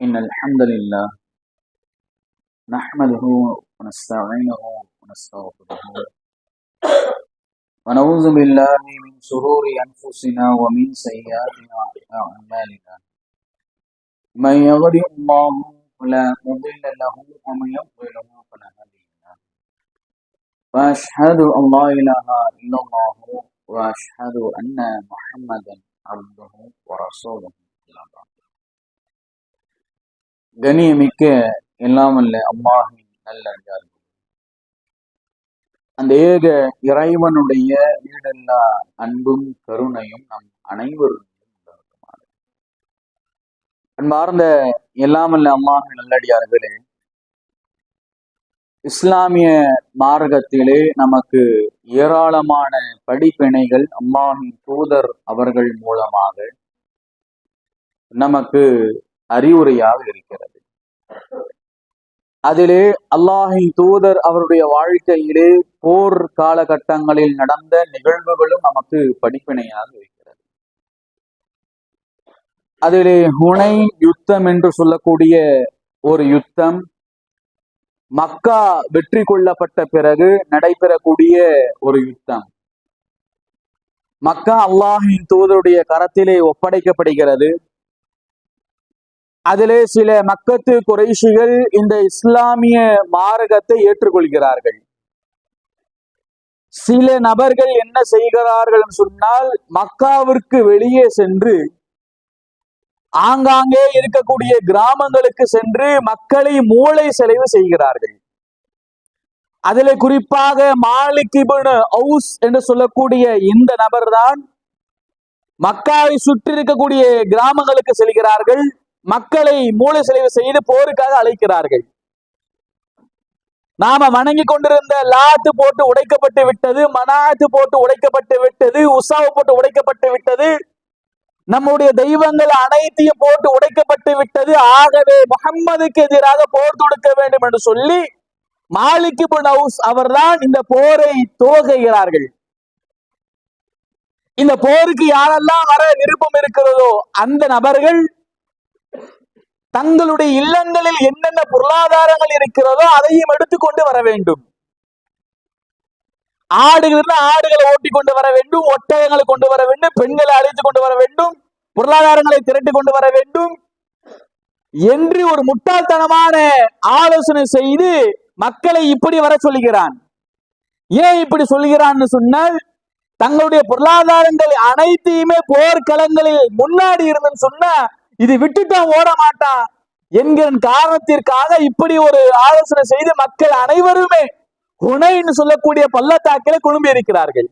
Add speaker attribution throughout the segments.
Speaker 1: إن الحمد لله نحمده ونستعينه ونستغفره ونعوذ بالله من شرور أنفسنا ومن سيئات أعمالنا من يهده الله فلا مضل له ومن يضلل فلا هادي له وأشهد أن لا إله إلا الله وأشهد أن محمدا عبده ورسوله. கண்ணியமிக்க எல்லாம் அல்ல அல்லாஹ்வின் நல்லடியார்கள், அந்த ஏக இறைவனுடைய ஈடல்லா அன்பும் கருணையும் நம் அனைவரும் அன்பார்ந்த எல்லாம் அல்ல அல்லாஹ்வின் நல்லடியார்களே, இஸ்லாமிய மார்க்கத்திலே நமக்கு ஏராளமான படிப்பினைகள் அல்லாஹ்வின் தூதர் அவர்கள் மூலமாக நமக்கு அறிவுரையாக இருக்கிறது. அதிலே அல்லாஹின் தூதர் அவருடைய வாழ்க்கையிலே போர் காலகட்டங்களில் நடந்த நிகழ்வுகளும் நமக்கு படிப்பினையாக இருக்கிறது. அதிலே ஹுனைன் யுத்தம் என்று சொல்லக்கூடிய ஒரு யுத்தம் மக்கா வெற்றி கொள்ளப்பட்ட பிறகு நடைபெறக்கூடிய ஒரு யுத்தம். மக்கா அல்லாஹின் தூதருடைய கரத்திலே ஒப்படைக்கப்படுகிறது. அதிலே சில மக்கத்து குறைஷிகள் இந்த இஸ்லாமிய மார்க்கத்தை ஏற்றுக்கொள்கிறார்கள். சில நபர்கள் என்ன செய்கிறார்கள் சொன்னால், மக்காவிற்கு வெளியே சென்று ஆங்காங்கே இருக்கக்கூடிய கிராமங்களுக்கு சென்று மக்களை மூளை செலவு செய்கிறார்கள். அதிலே குறிப்பாக மாலிக் இப்னு அவுஸ் என்று சொல்லக்கூடிய இந்த நபர்தான் மக்காவை சுற்றி இருக்கக்கூடிய கிராமங்களுக்கு செல்கிறார்கள். மக்களை மூளை செலவு செய்து போருக்காக அழைக்கிறார்கள். நாம வணங்கி கொண்டிருந்த லாத்து போட்டு உடைக்கப்பட்டு விட்டது, மனாத்து போட்டு உடைக்கப்பட்டு விட்டது, உசாவு போட்டு உடைக்கப்பட்டு விட்டது, நம்முடைய தெய்வங்கள் அனைத்தையும் போட்டு உடைக்கப்பட்டு விட்டது. ஆகவே முஹம்மதுக்கு எதிராக போர் தொடுக்க வேண்டும் என்று சொல்லி மாலிக் இப்னு அவுஸ் அவர்தான் இந்த போரை துவங்குகிறார்கள். இந்த போருக்கு யாரெல்லாம் வர விருப்பம் இருக்கிறதோ அந்த நபர்கள் தங்களுடைய இல்லங்களில் என்னென்ன பொருளாதாரங்கள் இருக்கிறதோ அதையும் எடுத்துக்கொண்டு வர வேண்டும். ஆடுகள் ஆடுகளை ஓட்டி கொண்டு வர வேண்டும், ஒட்டகங்களை கொண்டு வர வேண்டும், பெண்களை அழைத்து கொண்டு வர வேண்டும், பொருளாதாரங்களை திரட்டி கொண்டு வர வேண்டும் என்று ஒரு முட்டாள்தனமான ஆலோசனை செய்து மக்களை இப்படி வர சொல்லுகிறான். ஏன் இப்படி சொல்கிறான்னு சொன்னால், தங்களுடைய பொருளாதாரங்கள் அனைத்தையுமே போர்க்களங்களில் முன்னாடி இருந்துன்னு சொன்னா இது விட்டுட்டான் ஓட மாட்டான் என்கிற காரணத்திற்காக இப்படி ஒரு ஆலோசனை செய்து மக்கள் அனைவருமே ஹுனைன் சொல்லக்கூடிய பள்ளத்தாக்கிலே குழும்பி இருக்கிறார்கள்.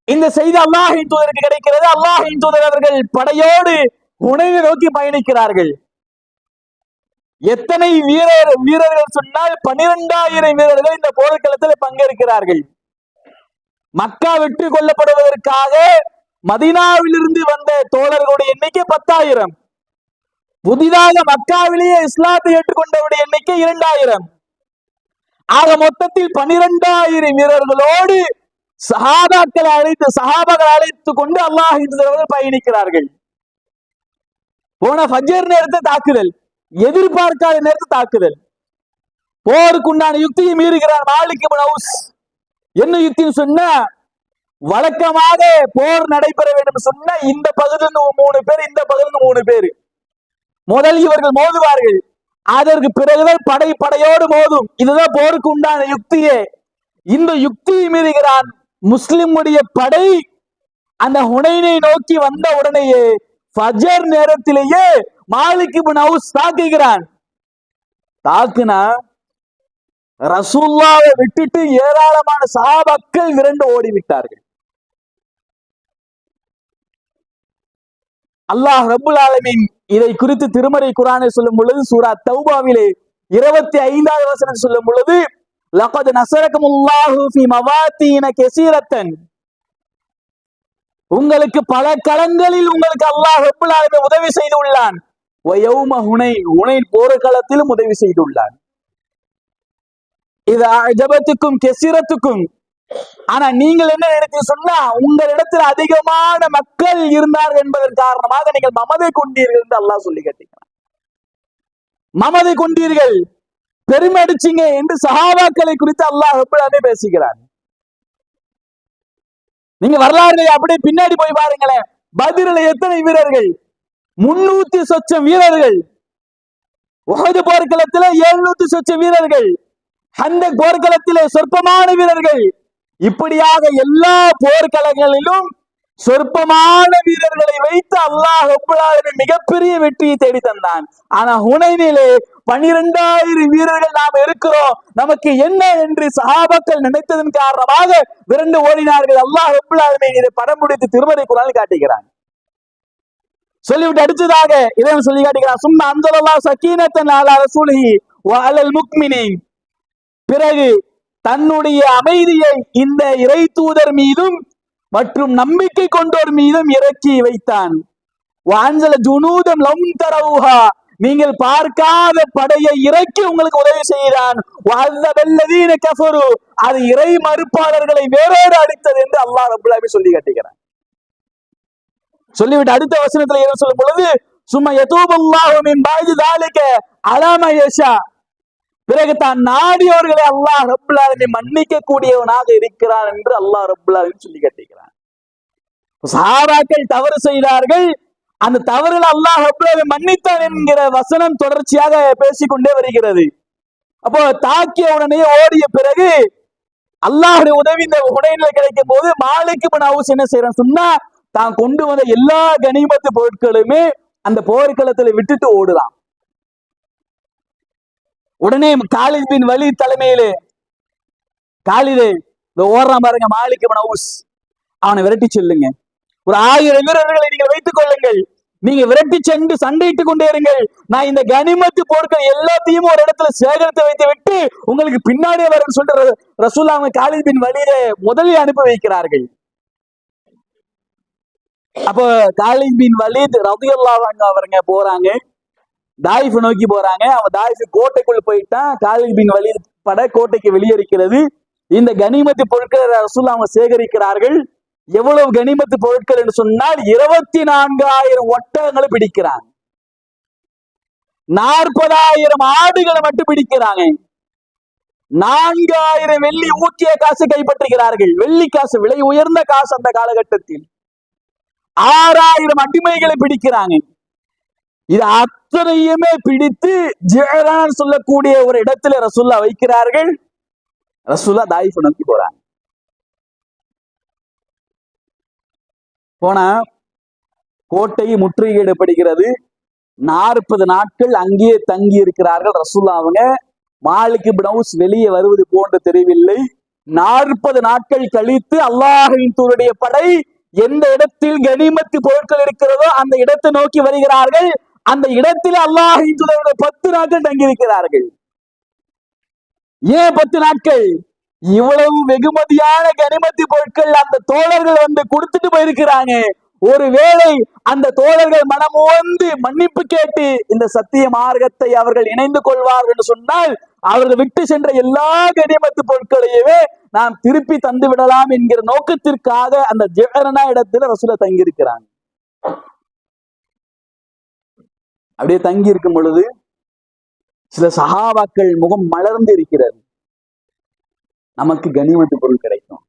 Speaker 1: இந்த செய்தி அல்லாஹின் தூதருக்கு கிடைக்கிறது. அல்லாஹின் தூதர் அவர்கள் படையோடு ஹுனைனை நோக்கி பயணிக்கிறார்கள். எத்தனை வீரர்கள் சொன்னால் 12,000 வீரர்கள் இந்த போர்க்களத்தில் பங்கேற்கிறார்கள். மக்கா வெற்றி கொள்ளப்படுவதற்காக மதீனாவிலிருந்து வந்த தோழர்களுடைய எண்ணிக்கை 10,000. புதிதாக மக்காவிலேயே இஸ்லாத்தை ஏற்றுக்கொண்டவருடைய எண்ணிக்கை 2,000. ஆக மொத்தத்தில் 12,000 வீரர்களோடு சஹாபாக்களை அழைத்து கொண்டு அல்லாஹ் பயணிக்கிறார்கள். போன ஃபஜ்ர் நேரத்தை தாக்குதல், எதிர்பார்க்காத நேரத்தை தாக்குதல், போருக்குண்டான யுக்தியை மீறுகிறார் மாலிக் இப்னு அவுஸ். என்ன யுக்தின்னு சொன்னா, வழக்கமாக போர் நடைபெற வேண்டும் சொன்னா இந்த பகுதியிலிருந்து 3 பேர், இந்த பகுதியிலிருந்து 3 பேர், முதல் இவர்கள் மோதுவார்கள், அதற்கு பிறகுதான் படையோடு மோதும். இதுதான் போருக்கு உண்டான யுக்தியே. இந்த யுக்தியை மீறுகிறான் முஸ்லிமுடைய படை. அந்த ஹுனைனை நோக்கி வந்த உடனேயே ஃபஜர் நேரத்திலேயே மாலிக் இப்னு அவுஸ் தாக்குகிறான். தாக்குனா ரசூலுல்லாஹ்வை விட்டுட்டு ஏராளமான சஹாபாக்கள் விரண்டு ஓடிவிட்டார்கள். அல்லாஹ் ரப்புல் ஆலமீன் இதை குறித்து திருமறை குர்ஆனை சொல்லும் பொழுது சூரா தௌபாவிலே 25வது வசனம் சொல்லும் பொழுது, லகத் நஸரகுமுல்லாஹு ஃபீ மவாத்தீன கஸீரத்தன், உங்களுக்கு பல களங்களில் உங்களுக்கு அல்லாஹ் ரப்புல் ஆலமீன் உதவி செய்து உள்ளான். வ யௌம ஹுனைன், ஹுனைன் போர்க்களத்திலும் உதவி செய்துள்ளான். இது அஜபத்துக்கும் கஸீரத்துக்கும், ஆனா நீங்கள் என்ன நினைத்து சொன்னா, உங்களிடத்தில் அதிகமான மக்கள் இருந்தார்கள் என்பதன் காரணமாக நீங்கள் மமதை கொண்டீர்கள் என்று அல்லாஹ் சொல்லி கேட்டீங்க. மமதை கொண்டீர்கள், பெருமை அடிச்சீங்க என்று சஹாபாக்களை குறித்து அல்லாஹ் ரப்பல் ஆலமீன் பேசுகிறார். நீங்க வரலாறுகளை அப்படியே பின்னாடி போய் பாருங்களேன். பத்ரில எத்தனை வீரர்கள்? 300 சொச்சம் வீரர்கள். உஹது போர்க்களத்திலே 700 சொச்சம் வீரர்கள். ஹந்தக் போர்க்களத்திலே சொற்பமான வீரர்கள். இப்படியாக எல்லா போர்க்களங்களிலும் சொற்பமான வீரர்களை வைத்து அல்லாஹ் ரப்பல் ஆலமீன் மிகப்பெரிய வெற்றியை தேடி தந்தான். ஆனா ஹுனைனிலே 12,000 வீரர்கள் நாம் இருக்கிறோம், நமக்கு என்ன என்று சஹாபாக்கள் நினைத்ததன் காரணமாக விரண்டு ஓடினார்கள். அல்லாஹ் ரப்பல் ஆலமீன் இதை படம் பிடித்து திருமறை குர்ஆனில் காட்டுகிறான். சொல்லிவிட்டு அடுத்ததாக இதை சொல்லி காட்டுகிறான். சும்மா அன்ஸலல்லாஹு ஸகீனத்தன் அலா ரசூலிஹி வ அலல் முக்மினீன். பிறகு தன்னுடைய அமைதியை இந்த இறை தூதர் மீதும் மற்றும் நம்பிக்கை கொண்டோர் மீதும் இறக்கி வைத்தான். நீங்கள் பார்க்காத படையை இறக்கி உங்களுக்கு உதவி செய்தான். அது இறை மறுப்பாளர்களை வேரோடு அடித்தது என்று அல்லாஹ் ரப்பல் ஆலமீன் சொல்லி காட்டுகிறான். சொல்லிவிட்டு அடுத்த வசனத்துல என்ன சொல்லும் பொழுது, சும்மா யதூபுல்லாஹு மின் பஅதி ஸாலிக அலா மா யஷா. பிறகு தான் நாடியவர்களை அல்லாஹ் ரப்பல் ஆலமீன் மன்னிக்க கூடியவனாக இருக்கிறான் என்று அல்லாஹ் ரப்பல் ஆலமீன் சொல்லி காட்டுகிறான். சஹாபாக்கள் தவறு செய்தார்கள், அந்த தவறுகள் அல்லாஹ் ரப்பல் ஆலமீன் மன்னித்தான் என்கிற வசனம் தொடர்ச்சியாக பேசிக்கொண்டே வருகிறது. அப்போ தாக்கிய உடனே ஓடிய பிறகு அல்லாஹ்வுடைய உதவி இந்த ஹுனைன்ல கிடைக்கும் போது மாலிக் இப்னு அவுஸ் என்ன செய்யறான் சொன்னா, தான் கொண்டு வந்த எல்லா கனிமத்து பொருட்களுமே அந்த போர்க்களத்துல விட்டுட்டு ஓடுறான். உடனே காலித் பின் வலீத் தலைமையிலே, காலிது இந்த ஓடுறான் பாருங்க மாலிக் இப்னு அவுஸ், அவனை விரட்டி செல்லுங்க. ஒரு 1000 வீரர்களை நீங்கள் வைத்துக் கொள்ளுங்கள், நீங்க விரட்டி சென்று சண்டையிட்டுக் கொண்டே இருங்கள். நான் இந்த கனிமத்து பொருட்கள் எல்லாத்தையும் ஒரு இடத்துல சேகரித்து வைத்து விட்டு உங்களுக்கு பின்னாடியே வரும்னு சொல்லிட்டு ரசூலுல்லாஹ் அவங்க காலித் பின் வலீதை முதலில் அனுப்பி வைக்கிறார்கள். அப்போ காலித் பின் வலீத் ரலியல்லாஹு அன்ஹு அவருங்க போறாங்க, தாயிஃப் நோக்கி போறாங்க. அவன் தாயிஃப் கோட்டைக்குள்ள போயிட்டான். காலித் பின் வலீத் படை கோட்டைக்கு வெளியே இருக்கிறது. இந்த கனிமத்து பொருட்களை ரசூலுல்லாஹ் அவங்க சேகரிக்கிறார்கள். எவ்வளவு கனிமத்து பொருட்கள் என்று சொன்னால் 24,000 ஒட்டகங்களை பிடிக்கிறாங்க, 40,000 ஆடுகளை மட்டும் பிடிக்கிறாங்க, 4,000 வெள்ளி ஊக்கிய காசு கைப்பற்றுகிறார்கள். வெள்ளி காசு விலை உயர்ந்த காசு அந்த காலகட்டத்தில். 6,000 அடிமைகளை பிடிக்கிறாங்க. இது அத்தனையுமே பிடித்து ஜிஹ்ரான் சொல்லக்கூடிய ஒரு இடத்துல ரசூலுல்லாஹ் வைக்கிறார்கள். ரசூலுல்லாஹ் தாயிஃப் நோக்கி போறாங்க. போனா கோட்டை முற்றுகையிடப்படுகிறது. 40 நாட்கள் அங்கேயே தங்கி இருக்கிறார்கள் ரசூலுல்லாஹ் அவங்க. மாலிக் இப்னு அவுஸ் வெளியே வருவது போன்று தெரியவில்லை. 40 நாட்கள் கழித்து அல்லாஹ்வின் தூதருடைய படை எந்த இடத்தில் கனிமத்து பொருட்கள் இருக்கிறதோ அந்த இடத்தை நோக்கி வருகிறார்கள். அந்த இடத்தில் அல்லாஹ்வின் தூதருடைய 10 நாட்கள் தங்கி இருக்கிறார்கள். ஏன் 10 நாட்கள்? இவ்வளவு வெகுமதியான கனிமத்து பொருட்கள் அந்த தோழர்கள் வந்து கொடுத்துட்டு போயிருக்கிறாங்க. ஒருவேளை அந்த தோழர்கள் மனமுவந்து மன்னிப்பு கேட்டு இந்த சத்திய மார்க்கத்தை அவர்கள் இணைந்து கொள்வார்கள் என்று சொன்னால் அவர்கள் விட்டு சென்ற எல்லா கனிமத்து பொருட்களையுமே நாம் திருப்பி தந்து விடலாம் என்கிற நோக்கத்திற்காக அந்த ஜிஹ்ரானா இடத்துல ரசூலுல்லாஹ் தங்கி இருக்கிறாங்க. அப்படியே தங்கி இருக்கும் பொழுது சில சஹாபாக்கள் முகம் மலர்ந்து இருக்கிறது. நமக்கு கனிமத்து பொருள் கிடைக்கும்,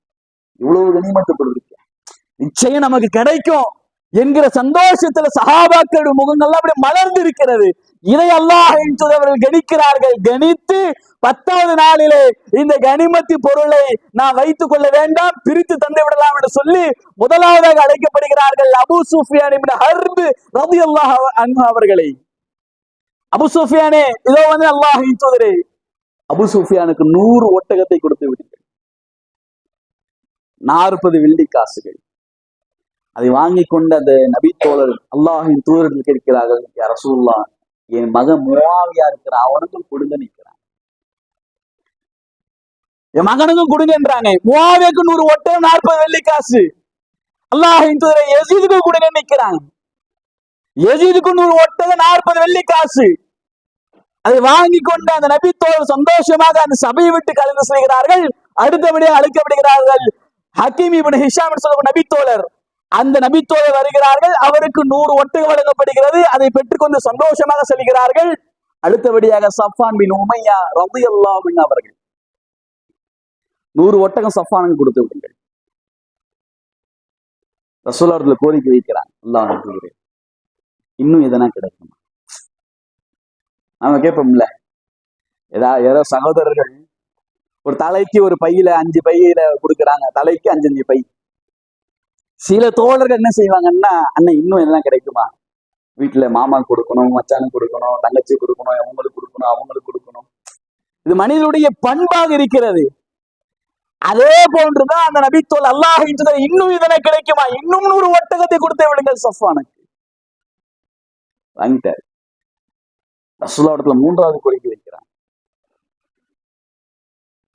Speaker 1: இவ்வளவு கனிமத்து பொருள் இருக்கு, நிச்சயம் நமக்கு கிடைக்கும் என்கிற சந்தோஷத்துல சஹாபாக்களுடைய முகங்கள்லாம் அப்படியே மலர்ந்து இருக்கிறது. இதை அல்லாஹ்வின் தூதர்கள் கணிக்கிறார்கள். கணித்து 10வது நாளிலே இந்த கனிமத்து பொருளை நான் வைத்துக் கொள்ள வேண்டாம், பிரித்து தந்து விடலாம் என்று சொல்லி முதலாவதாக அழைக்கப்படுகிறார்கள் அபூ சுஃபியான் இப்னு ஹர்ப் ரலியல்லாஹு அன்ஹு அவர்களை. அபூ சுஃபியானே, இதோ வந்து அல்லாஹ்வின் தூதரே, அபூ சுஃபியானுக்கு 100 ஒட்டகத்தை கொடுத்து விடுங்கள், 40 வெள்ளி காசுகள். அதை வாங்கி கொண்ட அந்த நபி தோழர் அல்லாஹ்வின் தூதர்கள் கேட்கிறார்கள், யா ரசூலுல்லாஹ், என் மகன் முஆவியா இருக்கிறான், அவனுக்கும் கொடுங்க நிற்கிறான், என் மகனுக்கும் கொடுங்கன்றாங்க. முஆவியாவுக்கு 100 ஒட்டகம் 40 வெள்ளி காசு. அல்லாஹ்வின் தூதரை யஸீதுக்கு கொடுங்க நிற்கிறாங்க. யஸீதுக்கு 100 ஒட்டகம் 40 வெள்ளி காசு. அதை வாங்கி கொண்டு அந்த நபி தோழர் சந்தோஷமாக அந்த சபையை விட்டு கலந்து செல்கிறார்கள். அடுத்தபடியாக அழைக்கப்படுகிறார்கள் ஹக்கீம் இப்னு ஹிஷாம் சொல்லக்கூடிய நபி தோழர். அந்த நபி தோழர் வருகிறார்கள். அவருக்கு 100 ஒட்டகம் வழங்கப்படுகிறது. அதை பெற்றுக்கொண்டு சந்தோஷமாக செல்கிறார்கள். அடுத்தபடியாக சஃபான் பின் உமையா ரலியல்லாஹு அன்ஹு அவர்கள் 100 ஒட்டகம் சஃபானுக்கு கொடுத்து விடுங்கள். ரசூலுல்லாஹ் கோரிக்கை வைக்கிறாங்க, அல்லாஹ் அனுப்புகிறேன், இன்னும் எதனா கிடைக்குமா? நாம கேட்போம்ல, ஏதோ சகோதரர்கள் ஒரு தலைக்கு ஒரு பையில 5 பையில கொடுக்குறாங்க, தலைக்கு 5 பை. சில தோழர்கள் என்ன செய்வாங்கன்னா, அண்ணன் இன்னும் எல்லாம் கிடைக்குமா? வீட்டுல மாமா கொடுக்கணும், மச்சானுக்கு கொடுக்கணும், தங்கச்சி கொடுக்கணும், அவங்களுக்கு கொடுக்கணும், அவங்களுக்கு கொடுக்கணும். இது மனிதனுடைய பண்பாக இருக்கிறது. அதே போன்றுதான் அந்த நபித்தோல் அல்லாஹ் இன்னும் இதனை கிடைக்குமா, இன்னும் 100 ஒட்டகத்தை கொடுத்து விடுங்கள் சஃபானுக்கு. வாங்கிட்டார். ரசூலுல்லாஹ் 3வது கோரிக்கை வைக்கிறான்,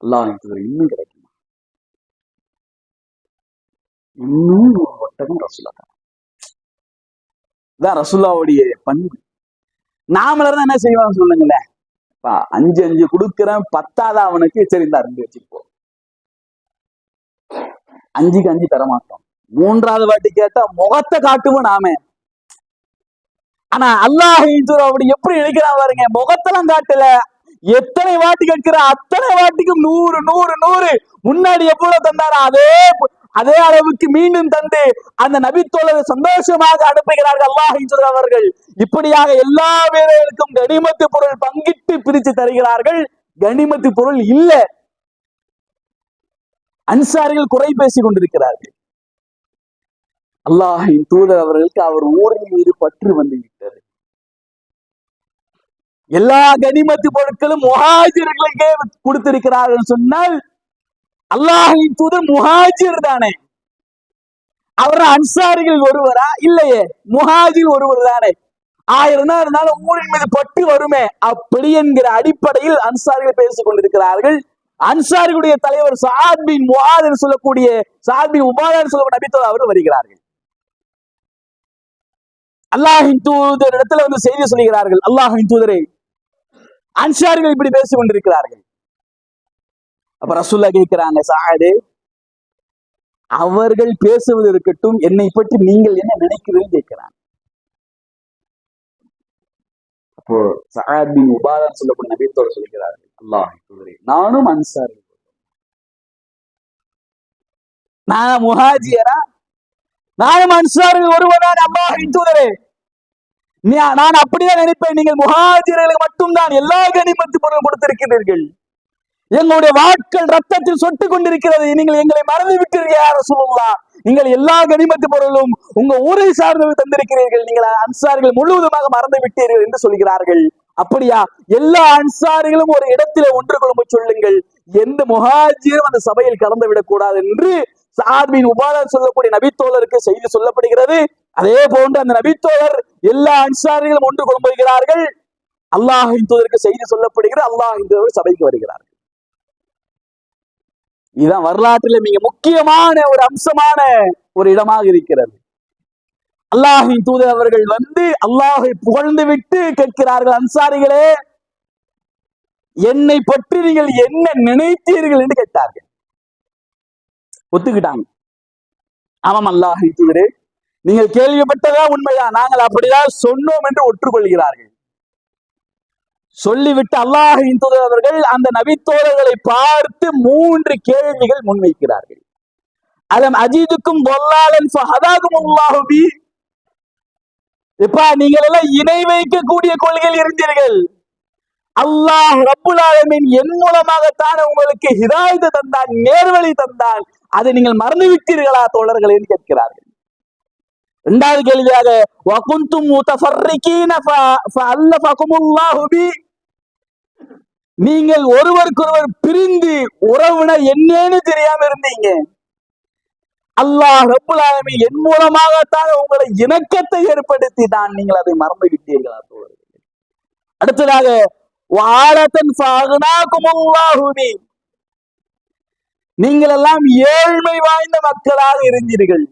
Speaker 1: அல்லாஹ் இன்னும் கிடைக்குமா, இன்னும் 100 ஒட்டகம் ரசூலுல்லாஹ். இதான் ரசூலுல்லாஹ்வுடைய பண்பு. நாமளர் என்ன செய்வாங்க சொல்லுங்களேன், 5 கொடுக்கிறேன், 10வது அவனுக்கு சரி இந்த 2 வச்சுப்போம், 5க்கு 5 தரமாட்டோம். 3வது வாட்டி கேட்டா முகத்தை காட்டுவோம் நாம. ஆனா அல்லாஹ் அப்படி எப்படி நினைக்கிறான் பாருங்க, முகத்தெல்லாம் காட்டல, எத்தனை வாட்டி கேட்கிற அத்தனை வாட்டிக்கும் 100 100 100 முன்னாடி எவ்வளவு தந்தாரோ அதே அளவுக்கு மீண்டும் தந்து அந்த நபித்தோழரை சந்தோஷமாக அனுப்புகிறார்கள் அல்லாஹ் அவர்கள். இப்படியாக எல்லா வீரர்களுக்கும் கனிமத்து பொருள் பங்கிட்டு பிரித்து தருகிறார்கள். கனிமத்து பொருள் இல்ல, அன்சாரிகள் குறை பேசிக் கொண்டிருக்கிறார்கள். அல்லாஹின் தூதர் அவர்களுக்கு அவர் ஊரின் மீது பற்று வந்து விட்டது. எல்லா கனிமத்து பொருட்களும் முஹாஜிர்களுக்கே கொடுத்திருக்கிறார்கள் சொன்னால் அல்லாஹின் தூதர் முஹாஜிர் தானே, அவர் அன்சாரிகள் ஒருவரா? இல்லையே, முஹாஜிர் ஒருவர் தானே. 1000 தான் இருந்தாலும் ஊரின் மீது பற்று வருமே, அப்படி என்கிற அடிப்படையில் அன்சாரிகள் பேசிக் கொண்டிருக்கிறார்கள். அன்சாரிகளுடைய தலைவர் சஅத் பின் முஆத் என்று சொல்லக்கூடிய நபித்தோழர் அவர்கள் வருகிறார்கள். அல்லாஹின் தூதர் இடத்துல வந்து செய்தி சொல்கிறார்கள், அல்லாஹின் தூதரே, அன்சாரிகள் இப்படி பேசிக் கொண்டிருக்கிறார்கள். அப்ப ரசூலுல்லாஹ் கேட்கிறாங்க, சஅத் அவர்கள் பேசுவது இருக்கட்டும், என்னை பற்றி நீங்கள் என்ன நினைக்கிறீர்கள் கேட்கிறாங்க. அப்போ சஅத் பின் உபாதா சொல்லக்கூடிய நபித்தோழர் சொல்கிறார்கள், அல்லாஹின் தூதரே, நானும் அன்சாரி, நான் முஹாஜிரா, நானும் அன்சாரிகள் ஒருவரான அல்லாஹின் தூதரே, நான் அப்படிதான் நினைப்பேன், நீங்கள் முஹாஜிர்களுக்கு மட்டும்தான் எல்லா கனிமத்து பொருளும் கொடுத்திருக்கிறீர்கள், எங்களுடைய வாட்கள் ரத்தத்தில் சொட்டு கொண்டிருக்கிறது, நீங்கள் எங்களை மறந்து விட்டீர்கள் யா ரசூலுல்லாஹ், நீங்கள் எல்லா கனிமத்து பொருளும் உங்க ஊரை சார்ந்து தந்திருக்கிறீர்கள், நீங்கள் அன்சாரிகள் முழுவதுமாக மறந்து விட்டீர்கள் என்று சொல்கிறார்கள். அப்படியா, எல்லா அன்சாரிகளும் ஒரு இடத்திலே ஒன்று கொள்ளும் சொல்லுங்கள், எந்த முஹாஜிரும் அந்த சபையில் கலந்து விடக்கூடாது என்று சஅத் பின் உபாதா சொல்லக்கூடிய நபித்தோழருக்கு செய்தி சொல்லப்படுகிறது. அதே போன்று அந்த நபித்தோழர் எல்லா அன்சாரிகளும் ஒன்று கொள்கிறார்கள். அல்லாஹின் தூதருக்கு செய்தி சொல்லப்படுகிறது, அல்லாஹின் தூதர் சபைக்கு வருகிறார்கள். இதுதான் வரலாற்றில் மிக முக்கியமான ஒரு அம்சமான ஒரு இடமாக இருக்கிறது. அல்லாஹின் தூதர் அவர்கள் வந்து அல்லாஹை புகழ்ந்து விட்டு கேட்கிறார்கள், அன்சாரிகளே, என்னை பற்றி நீங்கள் என்ன நினைத்தீர்கள் என்று கேட்டார்கள். ஒத்துக்கிட்டாங்க, ஆமாம் அல்லாஹின் தூதரே, நீங்கள் கேள்விப்பட்டதா உண்மைதான், நாங்கள் அப்படிதான் சொன்னோம் என்று ஒற்றுக்கொள்கிறார்கள். சொல்லிவிட்டு அல்லாஹின் தூதர் அவர்கள் அந்த நபித்தோழர்களை பார்த்து 3 கேள்விகள் முன்வைக்கிறார்கள். அதம் அஜீதுக்கும் வல்லாலன் ஃபஹதாகும் அல்லாஹு பி, எப்பா நீங்கள் எல்லாம் இணை வைக்கக்கூடிய கொள்கையில் இருந்தீர்கள், அல்லாஹ் ரப்புல் ஆலமீன் என் மூலமாகத்தான் உங்களுக்கு ஹிதாயத்தை தந்தான், நேர்வழி தந்தான், அதை நீங்கள் மறந்து விட்டீர்களா தோழர்களே என்று கேட்கிறார்கள். 2வது கேள்வியாக வகுந்தும் முதஃபர்ரிகீன ஃபஅல்லஃபகுமுல்லாஹு பி, நீங்கள் ஒருவருக்கொருவர் பிரிந்து உறவினர் என்னன்னு தெரியாம இருந்தீங்க, அல்லாஹ் ரப்புல் ஆலமீன் என் மூலமாகத்தான் உங்களை இணக்கத்தை ஏற்படுத்தினான், நீங்கள் அதை மறந்து விட்டீர்களா தோழர்களே. அடுத்ததாக வஆலதன் ஃபஅக்னாகுமுல்லாஹு பி, நீங்கள் எல்லாம் ஏழ்மை வாய்ந்த மக்களாக இருந்தீர்கள்.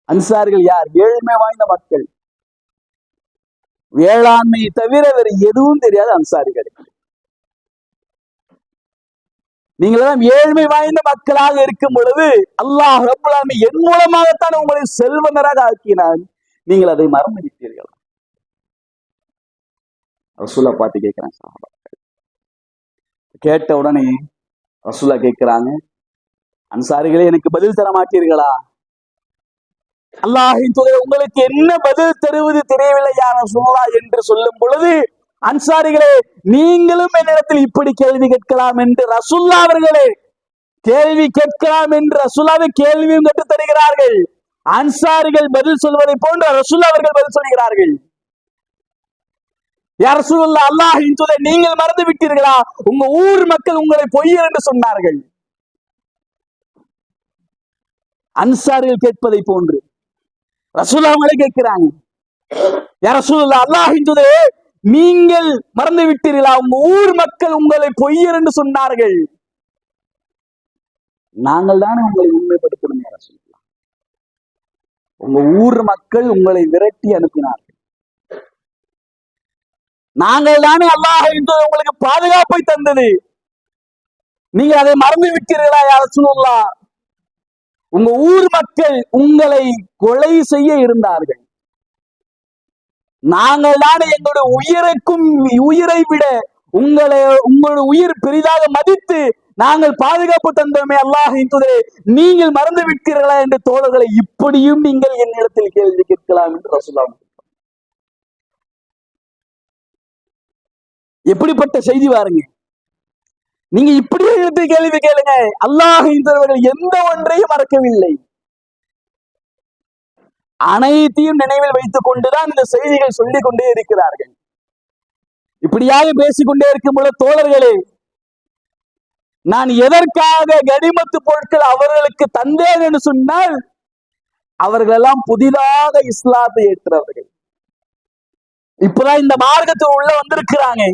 Speaker 1: அன்சாரிகள் யார்? ஏழ்மை வாய்ந்த மக்கள், வேளாண்மையை தவிர வேறு எதுவும் தெரியாத அன்சாரிகள். நீங்கள் எல்லாம் ஏழ்மை வாய்ந்த மக்களாக இருக்கும் பொழுது அல்லாஹ் ரப்புல் ஆலமீன் என் மூலமாகத்தான் உங்களை செல்வந்தராக ஆக்கினான், நீங்கள் அதை மறந்து விட்டீர்கள். ரசூலா பார்த்து கேட்கிறாங்க. கேட்ட உடனே ரசூலா கேட்கிறாங்க, அன்சாரிகளே எனக்கு பதில் தர மாட்டீர்களா? அல்லாஹ்வின் தூதரே உங்களுக்கு என்ன பதில் தருவது தெரியவில்லை யா ரசூலல்லாஹ் என்று சொல்லும் பொழுது, அன்சாரிகளே நீங்களும் என்னிடத்தில் இப்படி கேள்வி கேட்கலாம் என்று ரசூலுல்லாஹ் அவர்களே கேள்வி கேட்கலாம் என்று ரசூலுல்லாஹ்வை கேள்வியும் கற்றுத் தருகிறார்கள். அன்சாரிகள் பதில் சொல்வதை போன்று ரசூலுல்லாஹ் அவர்கள் பதில் சொல்கிறார்கள். யா ரசூலல்லாஹ் அல்லாஹ்வின் தூதரே நீங்கள் மறந்து விட்டீர்களா? உங்க ஊர் மக்கள் உங்களை பொய்யர் என்று சொன்னார்கள். அன்சாரிகள் கேட்பதை போன்று ரசூலுல்லாஹ் அவங்களே கேட்கிறாங்க. யா ரசூலல்லாஹ் அல்லாஹ்வின் தூதரே நீங்கள் மறந்து விட்டீர்களா? உங்க ஊர் மக்கள் உங்களை பொய்யர் என்று சொன்னார்கள். நாங்கள் தானே உங்களை உண்மைப்படுத்தணும் யா ரசூலல்லாஹ். உங்க ஊர் மக்கள் உங்களை விரட்டி அனுப்பினார்கள். நாங்கள் தானே அல்லாஹ்வின் தூதர் உங்களுக்கு பாதுகாப்பை தந்தது. நீங்கள் அதை மறந்து விட்டீர்களா யா ரசூலல்லாஹ்? உங்க ஊர் மக்கள் உங்களை கொலை செய்ய இருந்தார்கள். நாங்கள் தானே எங்களுடைய உயிரை விட உங்களுடைய உயிர் பெரிதாக மதித்து நாங்கள் பாதுகாப்பு தந்தோமே அல்லாஹ்வின் தூதரே, நீங்கள் மறந்து விட்டீர்களா என்று தோழர்களை இப்படியும் நீங்கள் என்னிடத்தில் கேள்வி கேட்கலாம் என்று ரசூலுல்லாஹ். எப்படிப்பட்ட செய்தி பாருங்க. நீங்க இப்படியே எடுத்து கேள்வி கேளுங்க. அல்லாஹ்வின் தூதர் எந்த ஒன்றையும் மறக்கவில்லை. அனைத்தையும் நினைவில் வைத்துக் கொண்டுதான் இந்த செய்திகள் சொல்லிக் கொண்டே இருக்கிறார்கள். இப்படியாக பேசிக்கொண்டே இருக்கும் பொழுது தோழர்களே, நான் எதற்காக கனிமத்து பொருட்கள் அவர்களுக்கு தந்தேன் என்று சொன்னால், அவர்கள் எல்லாம் புதிதாக இஸ்லாத்தை ஏற்றவர்கள். இப்பதான் இந்த மார்க்கத்தில் உள்ள வந்திருக்கிறாங்க.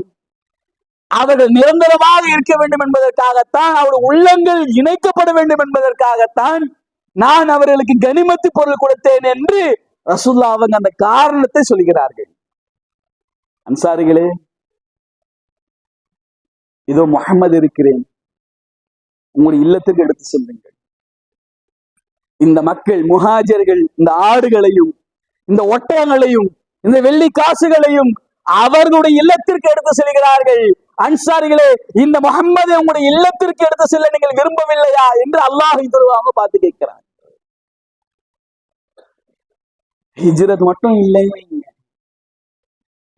Speaker 1: அவர்கள் நிரந்தரமாக இருக்க வேண்டும் என்பதற்காகத்தான், அவருடைய உள்ளங்கள் இணைக்கப்பட வேண்டும் என்பதற்காகத்தான் நான் அவர்களுக்கு கனிமத்து பொருள் கொடுத்தேன் என்று ரசூலுல்லாஹ் அவங்க அந்த காரணத்தை சொல்கிறார்கள். அன்சாரிகளே, இதோ முஹம்மது இருக்கிறேன், உங்களுடைய இல்லத்துக்கு எடுத்து செல்லுங்கள். இந்த மக்கள் முஹாஜிர்கள் இந்த ஆடுகளையும் இந்த ஒட்டகங்களையும் இந்த வெள்ளி காசுகளையும் அவர்களுடைய இல்லத்திற்கு எடுத்து செல்கிறார்கள். அன்சாரிகளே, இந்த முஹம்மதை உங்களுடைய இல்லத்திற்கு எடுத்து செல்ல நீங்கள் விரும்பவில்லையா என்று அல்லாஹ்வின் தூதர் பார்த்து கேட்கிறார். ஹிஜ்ரத் மட்டும் இல்லைங்க,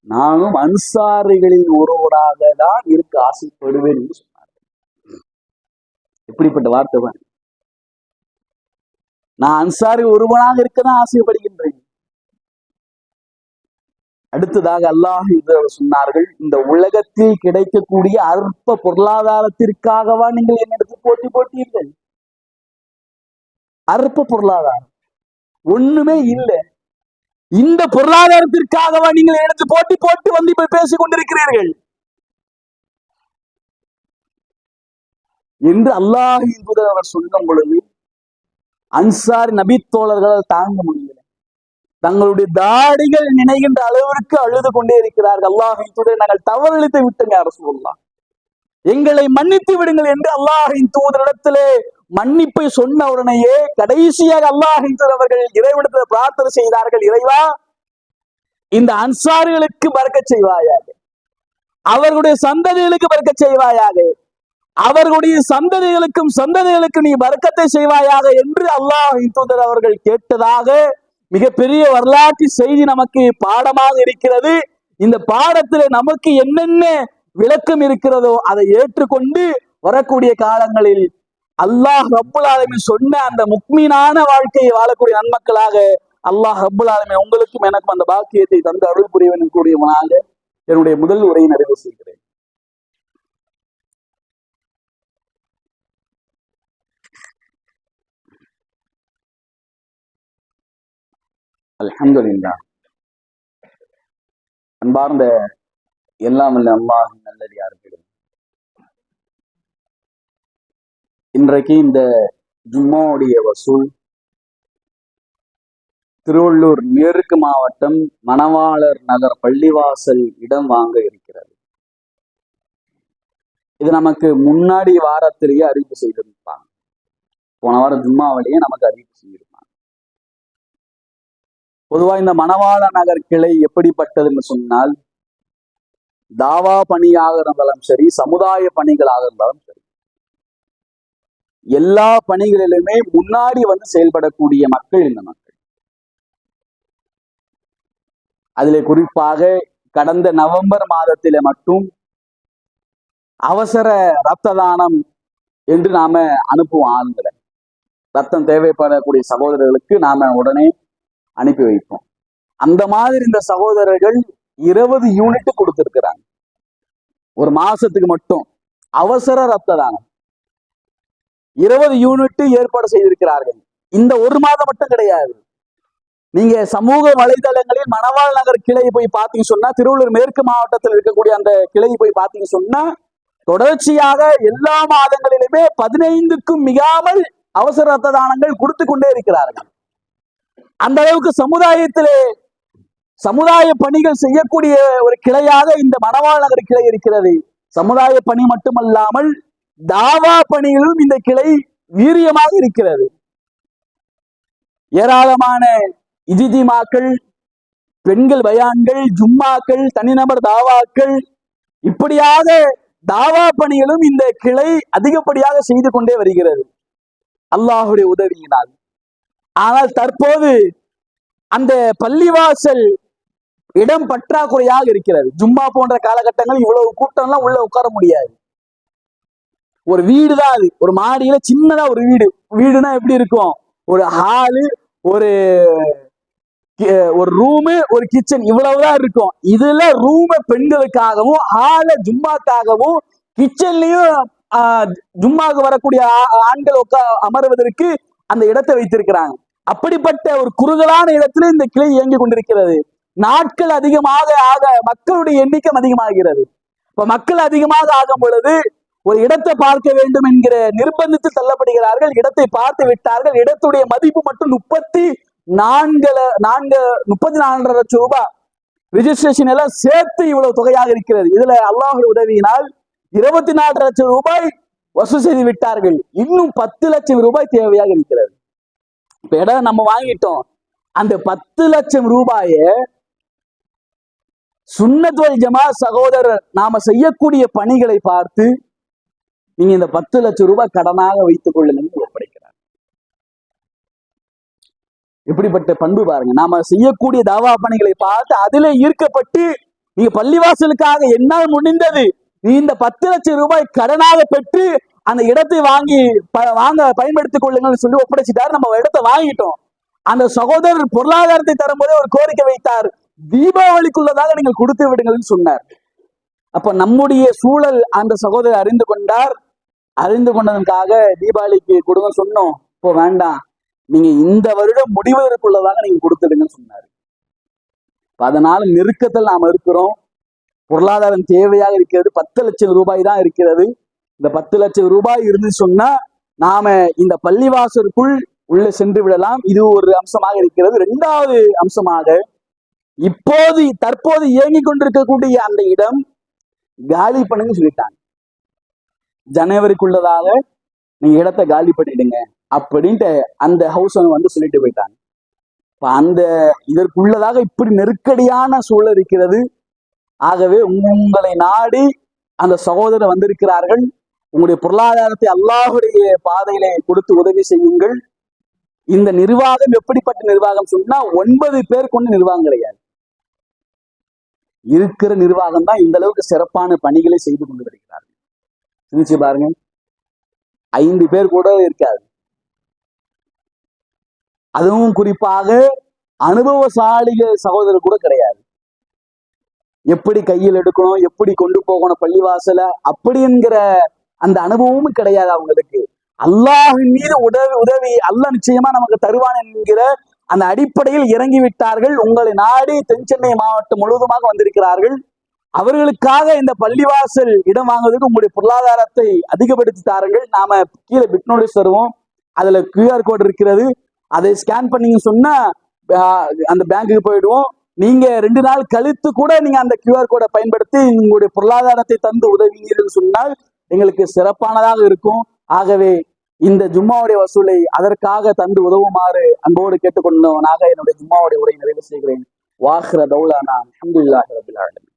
Speaker 1: நானும் அன்சாரிகளின் ஒருவராக தான் இருக்க ஆசைப்படுவேன் என்று சொன்னார். எப்படிப்பட்ட வார்த்தை! நான் அன்சாரி ஒருவனாக இருக்கதான் ஆசைப்படுகின்றேன். அடுத்ததாக அல்லாஹ் சொன்னார்கள், இந்த உலகத்தில் கிடைக்கக்கூடிய அற்ப பொருளாதாரத்திற்காகவா நீங்கள் என்னிடத்தில் போட்டி போட்டீர்கள்? அற்ப பொருளாதாரம் ஒண்ணுமே இல்லை, இந்த பொருளாதாரத்திற்காகவா நீங்கள் என்னிடத்தில் போட்டி போட்டு வந்து இப்ப பேசிக் கொண்டிருக்கிறீர்கள் என்று அல்லாஹ்வின் தூதர் அவர் சொல்லும் பொழுது அன்சார் நபி தோழர்களால் தாங்க முடியல. தங்களுடைய தாடிகள் நினைகின்ற அளவிற்கு அழுது கொண்டே இருக்கிறார்கள். அல்லாஹ்வின் தூதர், நாங்கள் தவறளித்து விட்டோங்க யா ரசூலல்லாஹ், எங்களை மன்னித்து விடுங்கள் என்று அல்லாஹ்வின் தூதரிடத்திலே மன்னிப்பை சொன்ன உடனேயே கடைசியாக அல்லாஹ்வின் தூதர் அவர்கள் இறைவனிடத்தில் பிரார்த்தனை செய்தார்கள், இறைவா இந்த அன்சாரிகளுக்கு பரக்கத் செய்வாயாக, அவர்களுடைய சந்ததிகளுக்கு பரக்கத் செய்வாயாக, அவர்களுடைய சந்ததிகளுக்கு நீ பரக்கத்தை செய்வாயாக என்று அல்லாஹ்வின் தூதர் அவர்கள் கேட்டதாக மிகப்பெரிய வரலாற்று செய்தி நமக்கு பாடமாக இருக்கிறது. இந்த பாடத்துல நமக்கு என்னென்ன விளக்கம் இருக்கிறதோ அதை ஏற்றுக்கொண்டு வரக்கூடிய காலங்களில் அல்லாஹ் ரப்புல் ஆலமீன் சொன்ன அந்த முக்மீனான வாழ்க்கையை வாழக்கூடிய நன்மக்களாக அல்லாஹ் ரப்புல் ஆலமீன் உங்களுக்கும் எனக்கும் அந்த பாக்கியத்தை தந்து அருள் புரியவன் கூடியவனாக என்னுடைய முதல் உரையை நிறைவு செய்கிறேன். அல்ஹம்துலில்லாஹ். அன்பார்ந்த எல்லாம் அல்ல அல்லாஹ்வின் நல்லடியார்களே, இன்றைக்கு இந்த ஜும்மாவுடைய வசூல் திருவள்ளூர் மேற்கு மாவட்டம் மணவாளர் நகர் பள்ளிவாசல் இடம் வாங்க இருக்கிறது. இது நமக்கு முன்னாடி வாரத்திலேயே அறிவிப்பு செய்திருப்பாங்க. போன வாரம் ஜும்மாவிலேயே நமக்கு அறிவிப்பு செய்திருப்பாங்க. பொதுவா இந்த மணவாள நகர் கிளை எப்படிப்பட்டதுன்னு சொன்னால், தாவா பணியாக இருந்தாலும் சரி, சமுதாய பணிகளாக இருந்தாலும் சரி, எல்லா பணிகளிலுமே முன்னாடி வந்து செயல்படக்கூடிய மக்கள் இந்த மக்கள். அதிலே குறிப்பாக கடந்த நவம்பர் மாதத்திலே மட்டும் அவசர ரத்த தானம் என்று நாம அனுப்புவோம். ஆண்களை ரத்தம் தேவைப்படக்கூடிய சகோதரர்களுக்கு நாம உடனே அனுப்பி வைப்போம். அந்த மாதிரி இந்த சகோதரர்கள் 20 யூனிட் கொடுத்திருக்கிறாங்க. ஒரு மாசத்துக்கு மட்டும் அவசர ரத்த தானம் 20 யூனிட் ஏற்பாடு செய்திருக்கிறார்கள். இந்த ஒரு மாதம் மட்டும் கிடையாது. நீங்க சமூக வலைதளங்களில் மணவாள் நகர் கிளையை போய் பார்த்தீங்க சொன்னா, திருவள்ளூர் மேற்கு மாவட்டத்தில் இருக்கக்கூடிய அந்த கிளையை போய் பார்த்தீங்க சொன்னா, தொடர்ச்சியாக எல்லா மாதங்களிலுமே 15க்கும் மிகாமல் அவசர ரத்த தானங்கள் கொடுத்து கொண்டே இருக்கிறார்கள். அந்த அளவுக்கு சமுதாயத்திலே சமுதாய பணிகள் செய்யக்கூடிய ஒரு கிளையாக இந்த மணவாள் நகர் கிளை இருக்கிறது. சமுதாய பணி மட்டுமல்லாமல் தாவா பணிகளும் இந்த கிளை வீரியமாக இருக்கிறது. ஏராளமான இஜிதிமாக்கள், பெண்கள் பயான்கள், ஜும்மாக்கள், தனிநபர் தாவாக்கள், இப்படியாக தாவா பணிகளும் இந்த கிளை அதிகப்படியாக செய்து கொண்டே வருகிறது அல்லாஹுடைய உதவியினால். ஆனால் தற்போது அந்த பள்ளிவாசல் இடம் பற்றாக்குறையாக இருக்கிறது. ஜும்மா போன்ற காலகட்டங்கள் இவ்வளவு கூட்டம்லாம் உள்ள உட்கார முடியாது. ஒரு வீடு தான் அது, ஒரு மாடியில சின்னதா ஒரு வீடு. வீடுனா எப்படி இருக்கும்? ஒரு ஹாலு, ஒரு ரூமு, ஒரு கிச்சன், இவ்வளவுதான் இருக்கும். இதுல ரூம பெண்களுக்காகவும், ஹால ஜும்மாக்காகவும், கிச்சன்லயும் ஜும்மாவுக்கு வரக்கூடிய ஆண்கள் அமர்வதற்கு அந்த இடத்தை வைத்திருக்கிறாங்க. அப்படிப்பட்ட ஒரு குறுகலான இடத்துல இந்த கிளை இயங்கி கொண்டிருக்கிறது. நாட்கள் அதிகமாக ஆக மக்களுடைய எண்ணிக்கை அதிகமாகிறது. இப்ப மக்கள் அதிகமாக ஆகும் பொழுது ஒரு இடத்தை பார்க்க வேண்டும் என்கிற நிர்பந்தித்து தள்ளப்படுகிறார்கள். இடத்தை பார்த்து விட்டார்கள். இடத்துடைய மதிப்பு மட்டும் 34 லட்சம் ரூபாய். ரிஜிஸ்ட்ரேஷன் எல்லாம் சேர்த்து இவ்வளவு தொகையாக இருக்கிறது. இதுல அல்லாஹ்வுடைய உதவியினால் 24 லட்சம் ரூபாய் வசூல் செய்து விட்டார்கள். இன்னும் 10 லட்சம் ரூபாய் தேவையாக இருக்கிறது. இப்ப இடம் நம்ம வாங்கிட்டோம். அந்த 10 லட்சம் ரூபாய சுன்னத் வல் ஜமாஅத் சகோதரர் நாம செய்யக்கூடிய பணிகளை பார்த்து நீங்க இந்த 10 லட்சம் ரூபாய் கடனாக வைத்துக் கொள்ளுங்கள் ஒப்படைக்கிறார். எப்படிப்பட்ட பண்பு பாருங்க. நாம செய்யக்கூடிய தாவா பணிகளை பார்த்து அதிலே ஈர்க்கப்பட்டு நீங்க பள்ளிவாசலுக்காக என்னால் முடிந்தது நீ இந்த 10 லட்சம் ரூபாய் கடனாக பெற்று அந்த இடத்தை பயன்படுத்திக் கொள்ளுங்கள் சொல்லி ஒப்படைச்சிட்டாரு. நம்ம இடத்தை வாங்கிட்டோம். அந்த சகோதரர் பொருளாதாரத்தை தரும்போதே ஒரு கோரிக்கை வைத்தார், தீபாவளிக்குள்ளதாக நீங்கள் கொடுத்து விடுங்கள் சொன்னார். அப்ப நம்முடைய சூழல் அந்த சகோதரர் அறிந்து கொண்டார். அறிந்து கொண்டதற்காக தீபாவளிக்கு கொடுங்க சொன்னோம். இப்போ வேண்டாம், நீங்க இந்த வருடம் முடிவதற்குள்ளதாக நீங்க கொடுத்துடுங்கன்னு சொன்னாரு. அதனால நெருக்கத்தில் நாம இருக்கிறோம். பொருளாதாரம் தேவையாக இருக்கிறது. 10 லட்சம் ரூபாய் தான் இருக்கிறது. இந்த 10 லட்சம் ரூபாய் இருந்து சொன்னா நாம இந்த பள்ளிவாசலுக்குள் உள்ள சென்று விடலாம். இது ஒரு அம்சமாக இருக்கிறது. 2வது அம்சமாக தற்போது இயங்கிக் கொண்டிருக்கக்கூடிய அந்த இடம் காலி பண்ணுங்க சொல்லிட்டாங்க. ஜனவரிக்குள்ளதாக நீங்க இடத்தை காலி பண்ணிடுங்க அப்படின்ட்டு அந்த ஹவுஸ் வந்து சொல்லிட்டு போயிட்டாங்க. அந்த இதற்குள்ளதாக இப்படி நெருக்கடியான சூழல் இருக்கிறது. ஆகவே உங்களை நாடி அந்த சகோதரர் வந்திருக்கிறார்கள். உங்களுடைய பொருளாதாரத்தை அல்லாஹுடைய பாதையிலே கொடுத்து உதவி செய்யுங்கள். இந்த நிர்வாகம் எப்படிப்பட்ட நிர்வாகம் சொன்னா 9 பேர் கொண்டு நிர்வாகம் கிடையாது. இருக்கிற நிர்வாகம் தான் இந்த அளவுக்கு சிறப்பான பணிகளை செய்து கொண்டு வருகிறார்கள். சிந்திச்சு பாருங்க, 5 பேர் கூட இருக்காது. அதுவும் குறிப்பாக அனுபவசாலிகள் சகோதரர் கூட கிடையாது. எப்படி கையில் எடுக்கணும், எப்படி கொண்டு போகணும் பள்ளிவாசல, அப்படி என்கிற அந்த அனுபவமும் கிடையாது அவங்களுக்கு. அல்லாஹ்வின் மீது உதவி அல்லாஹ் நிச்சயமா நமக்கு தருவான் என்கிற அந்த அடிப்படையில் இறங்கி விட்டார்கள். உங்களை நாடி தென் சென்னை மாவட்டம் முழுவதுமாக வந்திருக்கிறார்கள். அவர்களுக்காக இந்த பள்ளிவாசல் இடம் வாங்குவதற்கு உங்களுடைய பொருளாதாரத்தை அதிகப்படுத்தி தாருங்கள். நாம கீழே பிட் நோட்டீஸ் தருவோம். அதுல QR கோட் இருக்கிறது. அதை ஸ்கேன் பண்ணீங்க சொன்னா அந்த பேங்குக்கு போயிடுவோம். நீங்க 2 நாள் கழித்து கூட நீங்க அந்த QR கோடை பயன்படுத்தி உங்களுடைய பொருளாதாரத்தை தந்து உதவிங்கன்னு சொன்னால் எங்களுக்கு சிறப்பானதாக இருக்கும். ஆகவே இந்த ஜும்மாவுடைய வசூலை அதற்காக தந்து உதவுமாறு அன்போடு கேட்டுக்கொண்டவனாக என்னுடைய ஜும்மாவுடைய உரை நிறைவு செய்கிறேன். வாஹ்ர தௌலானா அல்ஹம்துலில்லாஹி ரப்பில் ஆலமீன்.